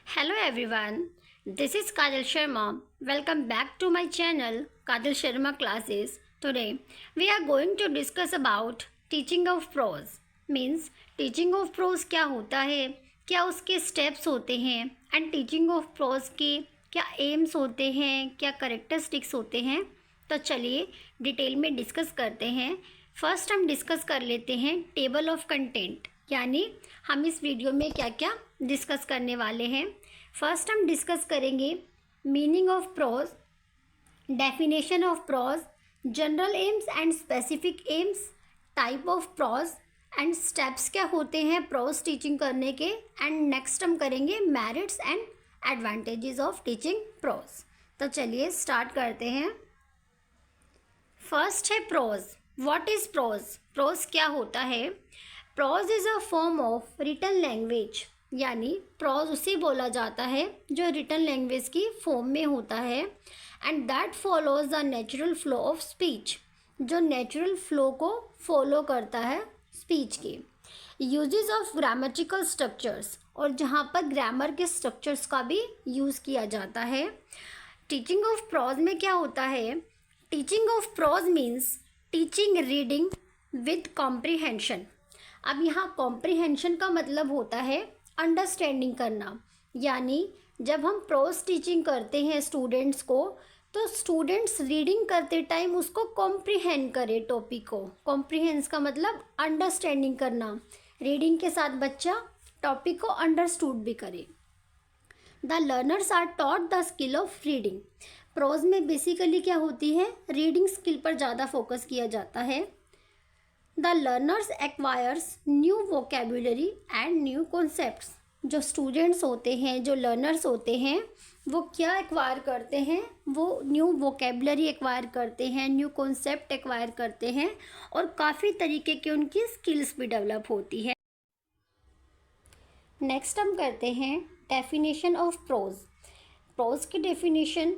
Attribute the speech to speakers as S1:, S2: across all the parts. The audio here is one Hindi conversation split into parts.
S1: Hello everyone, this is Kajal Sharma. Welcome back to my channel Kajal Sharma Classes. Today we are going to discuss about teaching of prose. Means teaching of prose क्या होता है, क्या उसके steps होते हैं एंड टीचिंग ऑफ प्रोज के क्या एम्स होते हैं, क्या करेक्टरिस्टिक्स होते हैं। तो चलिए डिटेल में डिस्कस करते हैं। फर्स्ट हम डिस्कस कर लेते हैं टेबल ऑफ कंटेंट, यानी हम इस वीडियो में क्या क्या डिस्कस करने वाले हैं। फर्स्ट हम डिस्कस करेंगे meaning of pros, definition of pros, general AIIMS and specific AIIMS, type of pros and steps क्या होते हैं प्रोज टीचिंग करने के, एंड नेक्स्ट हम करेंगे merits and advantages of teaching prose. तो चलिए स्टार्ट करते हैं। फर्स्ट है prose. What is prose? Prose क्या होता है? Prose is a form of written language, यानी प्रोज उसे बोला जाता है जो रिटन लैंग्वेज की फॉर्म में होता है, and that follows the natural flow of speech, जो नेचुरल फ्लो को फॉलो करता है स्पीच के। यूजेस ऑफ ग्रामेटिकल स्ट्रक्चर्स, और जहाँ पर ग्रामर के स्ट्रक्चर्स का भी यूज़ किया जाता है। टीचिंग ऑफ प्रोज में क्या होता है? Teaching of pros means teaching reading with comprehension. अब यहाँ कॉम्प्रिहेंशन का मतलब होता है अंडरस्टैंडिंग करना, यानी जब हम प्रोज टीचिंग करते हैं स्टूडेंट्स को, तो स्टूडेंट्स रीडिंग करते टाइम उसको कॉम्प्रिहेंड करे टॉपिक को। कॉम्प्रिहेंस का मतलब अंडरस्टैंडिंग करना, रीडिंग के साथ बच्चा टॉपिक को अंडरस्टूड भी करे। The learners are taught the skill of reading. Prose में बेसिकली क्या होती है? रीडिंग स्किल पर ज़्यादा फोकस किया जाता है। The learners acquires new vocabulary and new concepts. जो स्टूडेंट्स होते हैं, जो लर्नर्स होते हैं, वो क्या एक्वायर करते हैं? वो न्यू वोकेबुलरी एक्वायर करते हैं, न्यू कॉन्सेप्ट एक्वायर करते हैं, और काफ़ी तरीके की उनकी स्किल्स भी डेवलप होती है। नेक्स्ट हम करते हैं डेफिनेशन ऑफ प्रोज। प्रोज की definition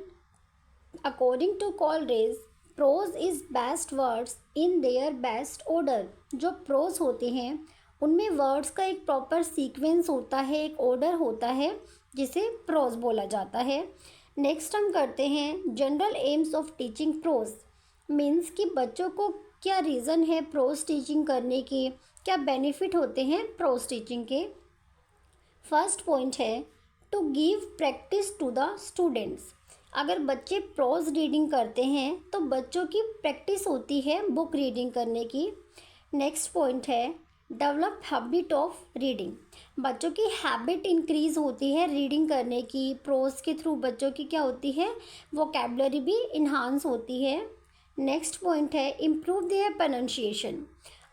S1: according to Coleridge, prose is best words in their best order. जो प्रोज होते हैं उनमें वर्ड्स का एक प्रॉपर सीक्वेंस होता है, एक ऑर्डर होता है, जिसे प्रोज बोला जाता है। नेक्स्ट हम करते हैं general aims of teaching prose. Means कि बच्चों को क्या रीज़न है प्रोज टीचिंग करने की, क्या बेनिफिट होते हैं प्रोज टीचिंग के। फर्स्ट पॉइंट है to give practice to the students. अगर बच्चे प्रोज रीडिंग करते हैं तो बच्चों की प्रैक्टिस होती है बुक रीडिंग करने की। नेक्स्ट पॉइंट है डेवलप हैबिट ऑफ रीडिंग। बच्चों की हैबिट इंक्रीज़ होती है रीडिंग करने की। प्रोज के थ्रू बच्चों की क्या होती है? वोकैबुलरी भी इन्हांस होती है। नेक्स्ट पॉइंट है इम्प्रूव देयर प्रोनाउंसिएशन।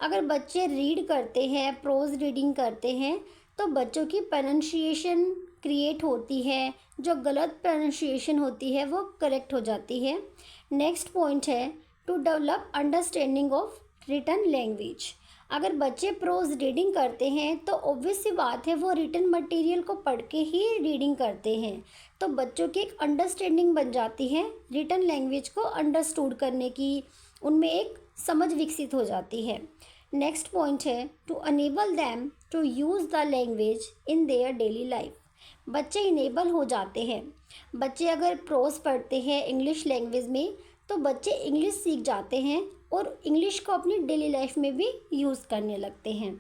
S1: अगर बच्चे रीड करते हैं, प्रोज रीडिंग करते हैं, तो बच्चों की प्रोनाउंसिएशन क्रिएट होती है, जो गलत प्रोनाउंसिएशन होती है वो करेक्ट हो जाती है। नेक्स्ट पॉइंट है to develop understanding of written language. अगर बच्चे प्रोज रीडिंग करते हैं तो ऑब्वियस सी बात है वो रिटन मटेरियल को पढ़ के ही रीडिंग करते हैं, तो बच्चों की एक अंडरस्टैंडिंग बन जाती है रिटन लैंग्वेज को अंडरस्टूड करने की, उनमें एक समझ विकसित हो जाती है। नेक्स्ट पॉइंट है to enable them to use the language in their daily life. बच्चे इनेबल हो जाते हैं। बच्चे अगर प्रोज पढ़ते हैं इंग्लिश लैंग्वेज में, तो बच्चे इंग्लिश सीख जाते हैं और इंग्लिश को अपनी डेली लाइफ में भी यूज़ करने लगते हैं।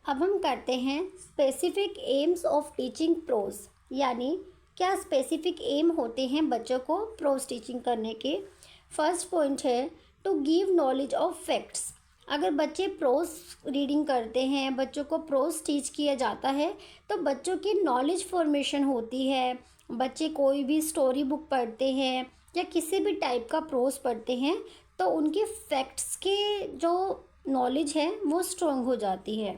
S1: अब हम करते हैं specific aims of teaching prose, यानी क्या स्पेसिफिक एम होते हैं बच्चों को प्रोज टीचिंग करने के। फर्स्ट पॉइंट है to give knowledge of facts. अगर बच्चे प्रोज रीडिंग करते हैं, बच्चों को प्रोज टीच किया जाता है, तो बच्चों की नॉलेज फॉर्मेशन होती है। बच्चे कोई भी स्टोरी बुक पढ़ते हैं या किसी भी टाइप का प्रोज पढ़ते हैं, तो उनके फैक्ट्स के जो नॉलेज है वो स्ट्रॉन्ग हो जाती है।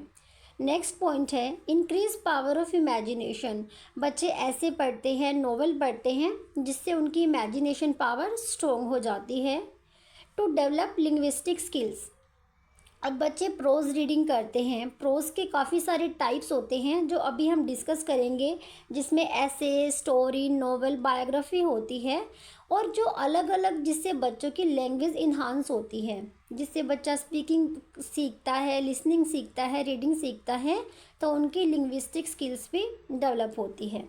S1: नेक्स्ट पॉइंट है इंक्रीज पावर ऑफ इमेजिनेशन। बच्चे ऐसे पढ़ते हैं, नॉवेल पढ़ते हैं, जिससे उनकी इमेजिनेशन पावर स्ट्रॉन्ग हो जाती है। To develop linguistic skills. अब बच्चे प्रोज रीडिंग करते हैं, प्रोज के काफ़ी सारे टाइप्स होते हैं जो अभी हम डिस्कस करेंगे, जिसमें ऐसे, स्टोरी, नॉवेल, बायोग्राफी होती है, और जो अलग अलग जिससे बच्चों की लैंग्वेज इन्हांस होती है। जिससे बच्चा स्पीकिंग सीखता है, लिसनिंग सीखता है, रीडिंग सीखता है, तो उनकी लिंग्विस्टिक स्किल्स भी डेवलप होती है।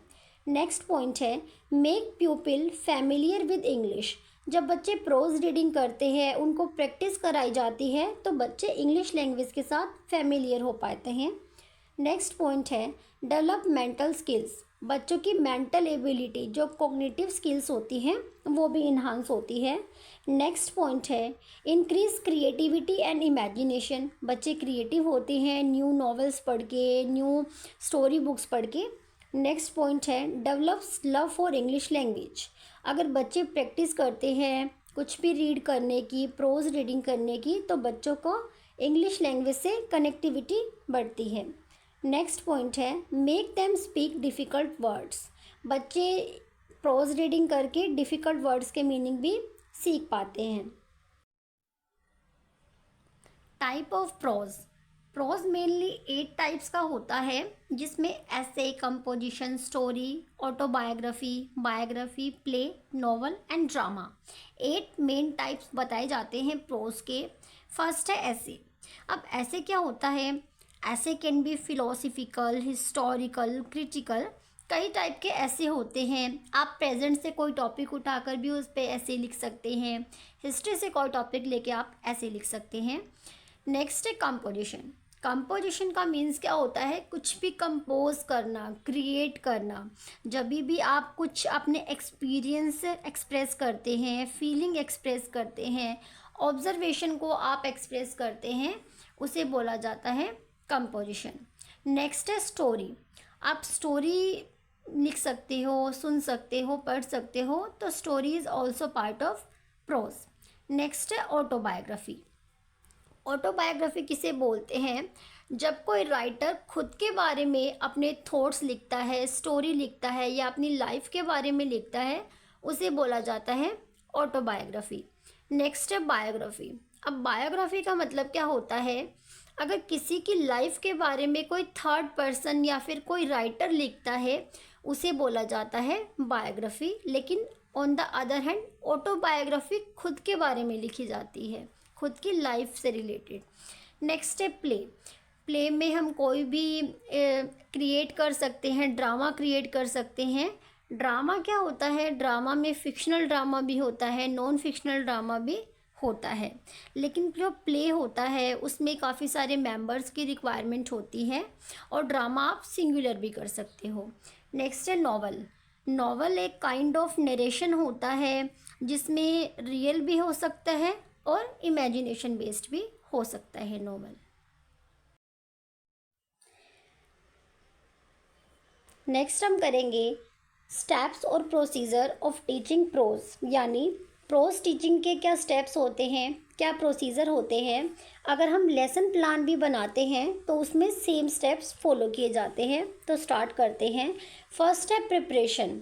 S1: नेक्स्ट पॉइंट है मेक प्यूपिल फैमिलियर विद इंग्लिश। जब बच्चे प्रोज रीडिंग करते हैं, उनको प्रैक्टिस कराई जाती है, तो बच्चे इंग्लिश लैंग्वेज के साथ फैमिलियर हो पाते हैं। नेक्स्ट पॉइंट है डेवलप मेंटल स्किल्स। बच्चों की मेंटल एबिलिटी, जो कॉग्निटिव स्किल्स होती हैं, वो भी इन्हांस होती है। नेक्स्ट पॉइंट है इंक्रीज क्रिएटिविटी एंड इमेजिनेशन। बच्चे क्रिएटिव होते हैं न्यू नॉवेल्स पढ़ के, न्यू स्टोरी बुक्स पढ़ के। नेक्स्ट पॉइंट है develops love for English language. अगर बच्चे प्रैक्टिस करते हैं कुछ भी रीड करने की, प्रोज रीडिंग करने की, तो बच्चों को इंग्लिश लैंग्वेज से कनेक्टिविटी बढ़ती है। नेक्स्ट पॉइंट है make them speak difficult words. बच्चे प्रोज रीडिंग करके डिफ़िकल्ट वर्ड्स के मीनिंग भी सीख पाते हैं। Type of prose. Prose mainly 8 types का होता है, जिसमें essay, composition, story, autobiography, biography, play, novel and drama. 8 main types बताए जाते हैं प्रोज के। फर्स्ट है ऐसे। अब ऐसे क्या होता है? ऐसे can be philosophical, historical, critical. कई टाइप के ऐसे होते हैं। आप प्रेजेंट से कोई टॉपिक उठाकर भी उस पर ऐसे लिख सकते हैं, हिस्ट्री से कोई टॉपिक लेके आप ऐसे लिख सकते हैं। नेक्स्ट है कंपोजिशन। कंपोजिशन का मीन्स क्या होता है? कुछ भी कंपोज करना, क्रिएट करना। जब भी आप कुछ अपने एक्सपीरियंस एक्सप्रेस करते हैं, फीलिंग एक्सप्रेस करते हैं, ऑब्जर्वेशन को आप एक्सप्रेस करते हैं, उसे बोला जाता है कंपोजिशन। नेक्स्ट है स्टोरी। आप स्टोरी लिख सकते हो, सुन सकते हो, पढ़ सकते हो, तो story is also part of pros. Next है ऑटोबायोग्राफी। ऑटोबायोग्राफी किसे बोलते हैं? जब कोई राइटर खुद के बारे में अपने थॉट्स लिखता है, स्टोरी लिखता है, या अपनी लाइफ के बारे में लिखता है, उसे बोला जाता है ऑटोबायोग्राफी। नेक्स्ट है बायोग्राफी। अब बायोग्राफी का मतलब क्या होता है? अगर किसी की लाइफ के बारे में कोई थर्ड पर्सन या फिर कोई राइटर लिखता है, उसे बोला जाता है बायोग्राफी। लेकिन on the other hand autobiography खुद के बारे में लिखी जाती है, खुद की लाइफ से रिलेटेड। नेक्स्ट है प्ले। प्ले में हम कोई भी क्रिएट कर सकते हैं, ड्रामा क्रिएट कर सकते हैं। ड्रामा क्या होता है? ड्रामा में फिक्शनल ड्रामा भी होता है, नॉन फिक्शनल ड्रामा भी होता है। लेकिन जो प्ले होता है उसमें काफ़ी सारे मेंबर्स की रिक्वायरमेंट होती है, और ड्रामा आप सिंगुलर भी कर सकते हो। नेक्स्ट है नॉवल। नॉवल एक काइंड ऑफ नरेशन होता है, जिसमें रियल भी हो सकता है और इमेजिनेशन बेस्ड भी हो सकता है नॉवल। नेक्स्ट हम करेंगे स्टेप्स और प्रोसीजर ऑफ टीचिंग प्रोज, यानी प्रोज टीचिंग के क्या स्टेप्स होते हैं, क्या प्रोसीजर होते हैं। अगर हम लेसन प्लान भी बनाते हैं तो उसमें सेम स्टेप्स फॉलो किए जाते हैं। तो स्टार्ट करते हैं। फर्स्ट है प्रिपरेशन।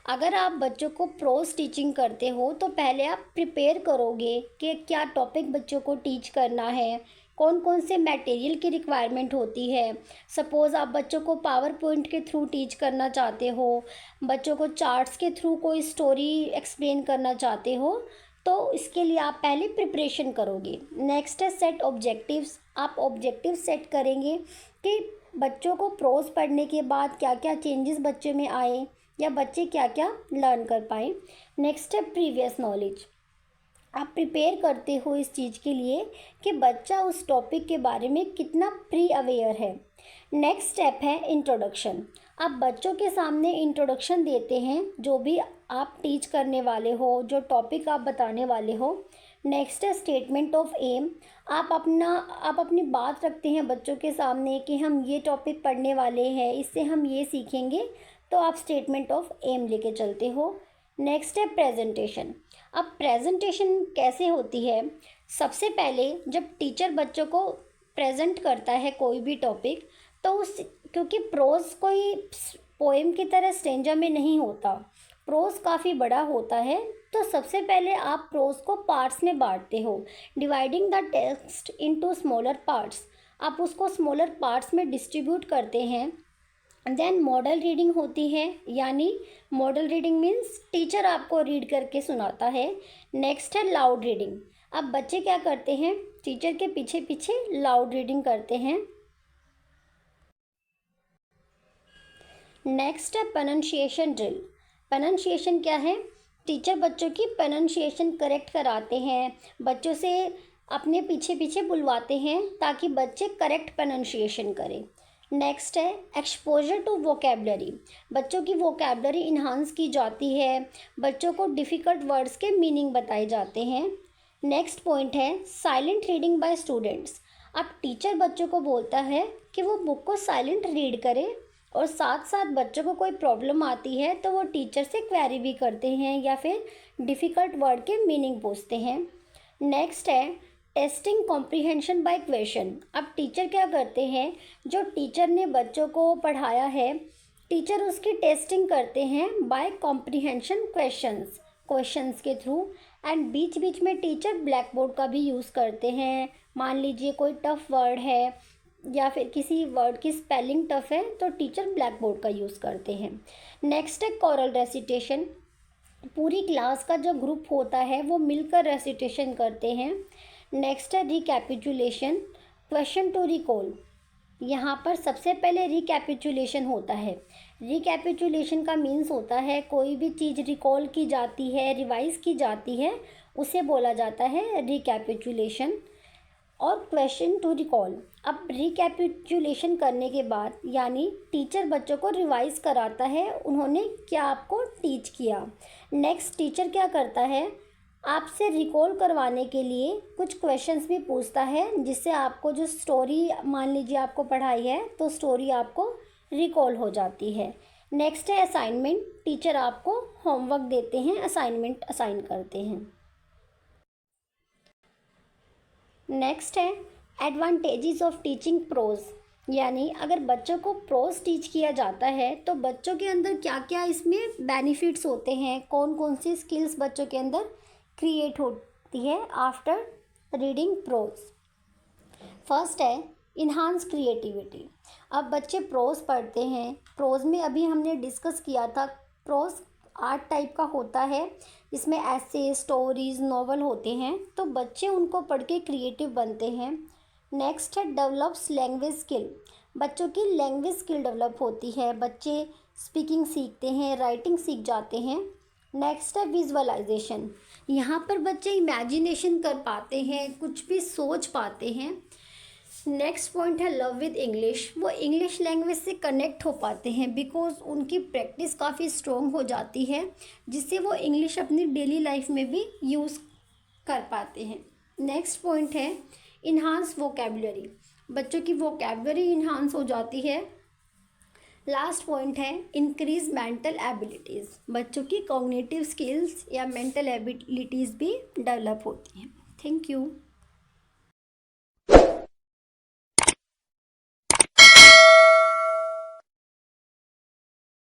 S1: अगर आप बच्चों को प्रोज टीचिंग करते हो तो पहले आप प्रिपेयर करोगे कि क्या टॉपिक बच्चों को टीच करना है, कौन कौन से मटेरियल की रिक्वायरमेंट होती है। सपोज़ आप बच्चों को पावर पॉइंट के थ्रू टीच करना चाहते हो, बच्चों को चार्ट्स के थ्रू कोई स्टोरी एक्सप्लेन करना चाहते हो, तो इसके लिए आप पहले प्रिपरेशन करोगे। नेक्स्ट है सेट ऑब्जेक्टिव्स। आप ऑब्जेक्टिव सेट करेंगे कि बच्चों को प्रोज पढ़ने के बाद क्या क्या चेंजेस बच्चे में आए, या बच्चे क्या क्या लर्न कर पाए। नेक्स्ट है प्रीवियस नॉलेज। आप प्रिपेयर करते हो इस चीज़ के लिए कि बच्चा उस टॉपिक के बारे में कितना प्री अवेयर है। नेक्स्ट स्टेप है इंट्रोडक्शन। आप बच्चों के सामने इंट्रोडक्शन देते हैं, जो भी आप टीच करने वाले हो, जो टॉपिक आप बताने वाले हो। नेक्स्ट है स्टेटमेंट ऑफ एम। आप अपनी बात रखते हैं बच्चों के सामने कि हम ये टॉपिक पढ़ने वाले हैं, इससे हम ये सीखेंगे, तो आप स्टेटमेंट ऑफ एम लेके चलते हो। नेक्स्ट है प्रेजेंटेशन। अब प्रेजेंटेशन कैसे होती है? सबसे पहले जब टीचर बच्चों को प्रेजेंट करता है कोई भी टॉपिक, तो क्योंकि प्रोज कोई पोएम की तरह स्टेंजा में नहीं होता, प्रोज काफ़ी बड़ा होता है, तो सबसे पहले आप प्रोज को पार्ट्स में बांटते हो, dividing the text into smaller parts. आप उसको स्मॉलर पार्ट्स में डिस्ट्रीब्यूट करते हैं। देन मॉडल रीडिंग होती है, यानी मॉडल रीडिंग मीन्स टीचर आपको रीड करके सुनाता है। नेक्स्ट है लाउड रीडिंग। अब बच्चे क्या करते हैं, टीचर के पीछे पीछे लाउड रीडिंग करते हैं। नेक्स्ट है प्रोनाउंसिएशन ड्रिल। प्रोनाउंसिएशन क्या है, टीचर बच्चों की प्रोनाउंसिएशन करेक्ट कराते हैं, बच्चों से अपने पीछे पीछे बुलवाते हैं ताकि बच्चे करेक्ट प्रोनाउंसिएशन करें। नेक्स्ट है एक्सपोजर टू वोकेबलरी। बच्चों की वोकेबलरी इन्हांस की जाती है, बच्चों को डिफ़िकल्ट वर्ड्स के मीनिंग बताए जाते हैं। नेक्स्ट पॉइंट है साइलेंट रीडिंग बाय स्टूडेंट्स। अब टीचर बच्चों को बोलता है कि वो बुक को साइलेंट रीड करें, और साथ साथ बच्चों को कोई प्रॉब्लम आती है तो वो टीचर से क्वेरी भी करते हैं या फिर डिफ़िकल्ट वर्ड के मीनिंग पूछते हैं। नेक्स्ट है टेस्टिंग कॉम्प्रीहेंशन बाय क्वेश्चन। अब टीचर क्या करते हैं, जो टीचर ने बच्चों को पढ़ाया है टीचर उसकी टेस्टिंग करते हैं बाय कॉम्प्रीहेंशन क्वेश्चंस के थ्रू। एंड बीच बीच में टीचर ब्लैक बोर्ड का भी यूज़ करते हैं। मान लीजिए कोई टफ़ वर्ड है या फिर किसी वर्ड की स्पेलिंग टफ़ है तो टीचर ब्लैक बोर्ड का यूज़ करते हैं। नेक्स्ट है कोरल रेसिटेशन। पूरी क्लास का जो ग्रुप होता है वो मिलकर रेसिटेशन करते हैं। नेक्स्ट है रिकैपिचुलेशन, क्वेश्चन टू रिकॉल। यहाँ पर सबसे पहले रिकैपिचुलेशन होता है। रिकैपिचुलेशन का मीन्स होता है कोई भी चीज़ रिकॉल की जाती है, रिवाइज की जाती है, उसे बोला जाता है रिकैपिचुलेशन। और क्वेश्चन टू रिकॉल, अब रिकैपिचुलेशन करने के बाद यानी टीचर बच्चों को रिवाइज कराता है उन्होंने क्या आपको टीच किया। नेक्स्ट टीचर क्या करता है, आपसे रिकॉल करवाने के लिए कुछ क्वेश्चंस भी पूछता है जिससे आपको जो स्टोरी मान लीजिए आपको पढ़ाई है तो स्टोरी आपको रिकॉल हो जाती है। नेक्स्ट है असाइनमेंट। टीचर आपको होमवर्क देते हैं, असाइनमेंट असाइन करते हैं। नेक्स्ट है एडवांटेजेस ऑफ टीचिंग प्रोज। यानी अगर बच्चों को प्रोज टीच किया जाता है तो बच्चों के अंदर क्या क्या इसमें बेनिफिट्स होते हैं, कौन कौन सी स्किल्स बच्चों के अंदर क्रिएट होती है आफ्टर रीडिंग प्रोज। फर्स्ट है इन्हांस क्रिएटिविटी। अब बच्चे प्रोज पढ़ते हैं, प्रोज में अभी हमने डिस्कस किया था प्रोज 8 टाइप का होता है, इसमें ऐसे स्टोरीज नॉवल होते हैं, तो बच्चे उनको पढ़ के क्रिएटिव बनते हैं। नेक्स्ट है डेवलप्स लैंग्वेज स्किल। बच्चों की लैंग्वेज स्किल डेवलप होती है, बच्चे स्पीकिंग सीखते हैं, राइटिंग सीख जाते हैं। नेक्स्ट है विजुअलाइजेशन। यहाँ पर बच्चे इमेजिनेशन कर पाते हैं, कुछ भी सोच पाते हैं। नेक्स्ट पॉइंट है लव विद इंग्लिश। वो इंग्लिश लैंग्वेज से कनेक्ट हो पाते हैं बिकॉज उनकी प्रैक्टिस काफ़ी स्ट्रॉन्ग हो जाती है जिससे वो इंग्लिश अपनी डेली लाइफ में भी यूज़ कर पाते हैं। नेक्स्ट पॉइंट है इन्हांस वोकेबलरी। बच्चों की वोकेबलरी इन्हांस हो जाती है। लास्ट पॉइंट है इंक्रीज मेंटल एबिलिटीज़। बच्चों की कॉग्निटिव स्किल्स या मेंटल एबिलिटीज़ भी डेवलप होती हैं। Thank you.